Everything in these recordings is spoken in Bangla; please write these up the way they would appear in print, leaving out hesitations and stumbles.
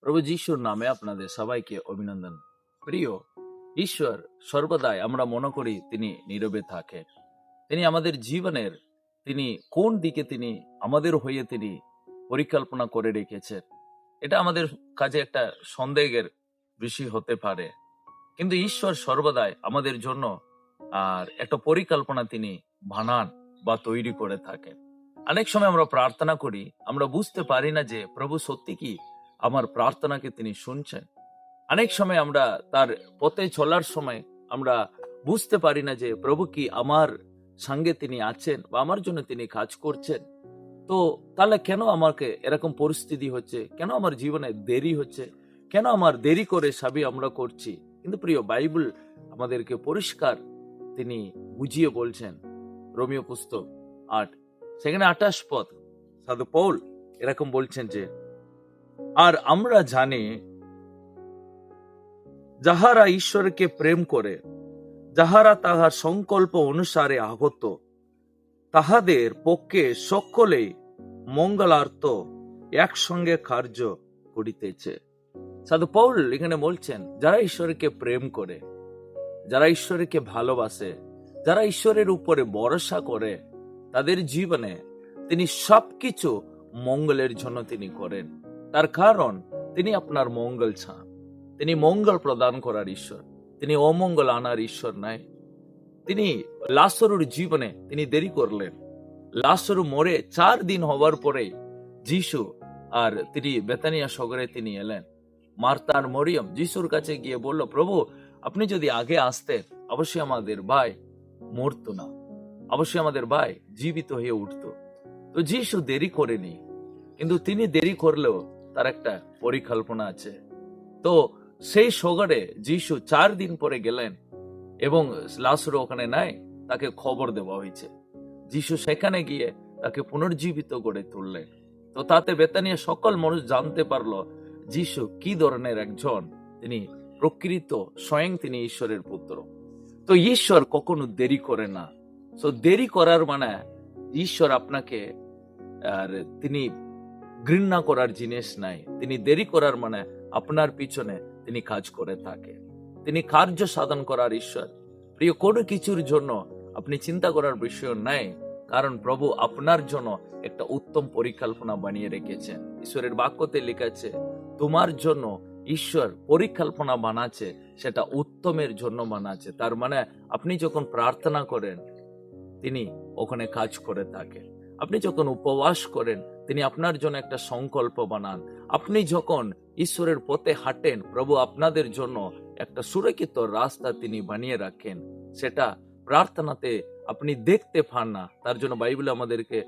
প্রভু যিশুর নামে আপনাদের সবাইকে অভিনন্দন। প্রিয়, ঈশ্বর সর্বদাই আমরা মনে করি তিনি নীরবে থাকে। তিনি আমাদের জীবনের তিনি কোন দিকে তিনি আমাদের হয়ে তিনি পরিকল্পনা করে রেখেছেন, এটা আমাদের কাছে একটা সন্দেহের বিষয় হতে পারে। কিন্তু ঈশ্বর সর্বদাই আমাদের জন্য আর একটা পরিকল্পনা তিনি বানান বা তৈরি করে থাকেন। অনেক সময় আমরা প্রার্থনা করি, আমরা বুঝতে পারি না যে প্রভু সত্যি কি আমার প্রার্থনাকে তিনি শুনছেন। অনেক সময় আমরা তার পথে চলার সময় আমরা বুঝতে পারি না যে প্রভু কি আমার সঙ্গে তিনি আছেন বা আমার জন্য তিনি কাজ করছেন। তো তাহলে কেন আমাকে এরকম পরিস্থিতি হচ্ছে, কেন আমার জীবনে দেরি হচ্ছে, কেন আমার দেরি করে সবই আমরা করছি। কিন্তু প্রিয়, বাইবেল আমাদেরকে পরিষ্কার তিনি বুঝিয়ে বলছেন। রোমিও পুস্তক 8 সেখানে 28 পদ সাধু পৌল এরকম বলছেন যে, আর আমরা জানি যাহারা ঈশ্বরকে প্রেম করে, যাহারা তাহার সংকল্প অনুসারে আগত, তাহাদের পক্ষে সকলেই মঙ্গলার্থ একসঙ্গে কার্য করিতেছে। সাধু পৌল এখানে বলছেন, যারা ঈশ্বরকে প্রেম করে, যারা ঈশ্বরকে ভালোবাসে, যারা ঈশ্বরের উপরে ভরসা করে, তাদের জীবনে তিনি সবকিছু মঙ্গলের জন্য তিনি করেন। তার কারণ তিনি আপনার মঙ্গল চান। তিনি মঙ্গল প্রদান করার ঈশ্বর, তিনি অমঙ্গল আনার ঈশ্বর নাই। তিনি লাজরুর জীবনে তিনি দেরি করলেন। লাজরু মরে 4 দিন হওয়ার পরে যিশু আর তিনি বেথানিয়া শহরে তিনি এলেন। মার্তা আর মরিয়ম যিশুর কাছে গিয়ে বলল, প্রভু আপনি যদি আগে আসতেন অবশ্যই আমাদের ভাই মরতো না, অবশ্যই আমাদের ভাই জীবিত হয়ে উঠতো। তো যিশু দেরি করেনি, কিন্তু তিনি দেরি করলেও তার একটা পরিকল্পনা আছে। তো সেই শহরে যিশু 4 দিন পরে গেলেন এবং লাজরু ওখানে নাই, তাকে খবর দেওয়া হয়েছে। যিশু সেখানে গিয়ে তাকে পুনর্জীবিত করে তুললেন। তো তাতে বেথানিয়া সকল মানুষ জানতে পারলো যিশু কি ধরনের একজন, তিনি প্রকৃত স্বয়ং তিনি ঈশ্বরের পুত্র। তো ঈশ্বর কখনো দেরি করে না। তো দেরি করার মানে ঈশ্বর আপনাকে আর তিনি ঘৃণা করার জিনিস নাই। তিনি দেরি করার মানে আপনার পিছনে তিনি কাজ করে থাকে, তিনি কার্য সাধন করার ঈশ্বর। প্রিয়, কোনো কিছুর জন্য আপনি চিন্তা করার বিষয় নাই, কারণ প্রভু আপনার জন্য একটা উত্তম পরিকল্পনা বানিয়ে রেখেছেন। ঈশ্বরের বাক্যতে লেখা আছে, তোমার জন্য ঈশ্বর পরিকল্পনা বানাচ্ছে, সেটা উত্তমের জন্য বানাচ্ছে। তার মানে আপনি যখন প্রার্থনা করেন তিনি ওখানে কাজ করে থাকেন। আপনি যখন উপবাস করেন তিনি আপনার জন্য একটা সংকল্প বানান। আপনি যখন ঈশ্বরের পথে হাঁটেন প্রভু আপনাদের জন্য একটা সুরক্ষিত রাস্তা তিনি বানিয়ে রাখেন। সেটা প্রার্থনাতে আপনি দেখতে পান না। তার জন্য বাইবেল আমাদেরকে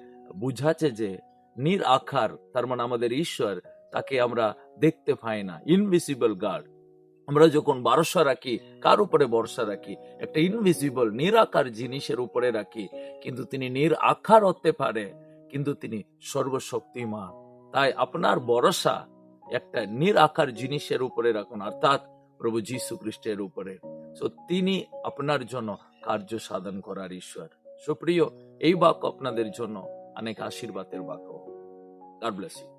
বুঝাচ্ছে যে নিরাকার, তার মানে আমাদের ঈশ্বর, তাকে আমরা দেখতে পাই না, ইনভিজিবল গড। আমরা যখন ভরসা রাখি, কার উপরে ভরসা রাখি? একটা ইনভিজিবল নিরাকার জিনিসের উপরে রাখি। কিন্তু তিনি নিরাকার হতে পারে, কিন্তু তিনি সর্বশক্তিমান। তাই আপনার ভরসা একটা নিরাকার জিনিসের উপরে রাখুন, অর্থাৎ প্রভু যীশু খ্রিস্টের উপরে। তিনি আপনার জন্য কার্য সাধন করার ঈশ্বর। সুপ্রিয়, এই বাক্য আপনাদের জন্য অনেক আশীর্বাদের বাক্য। God bless you.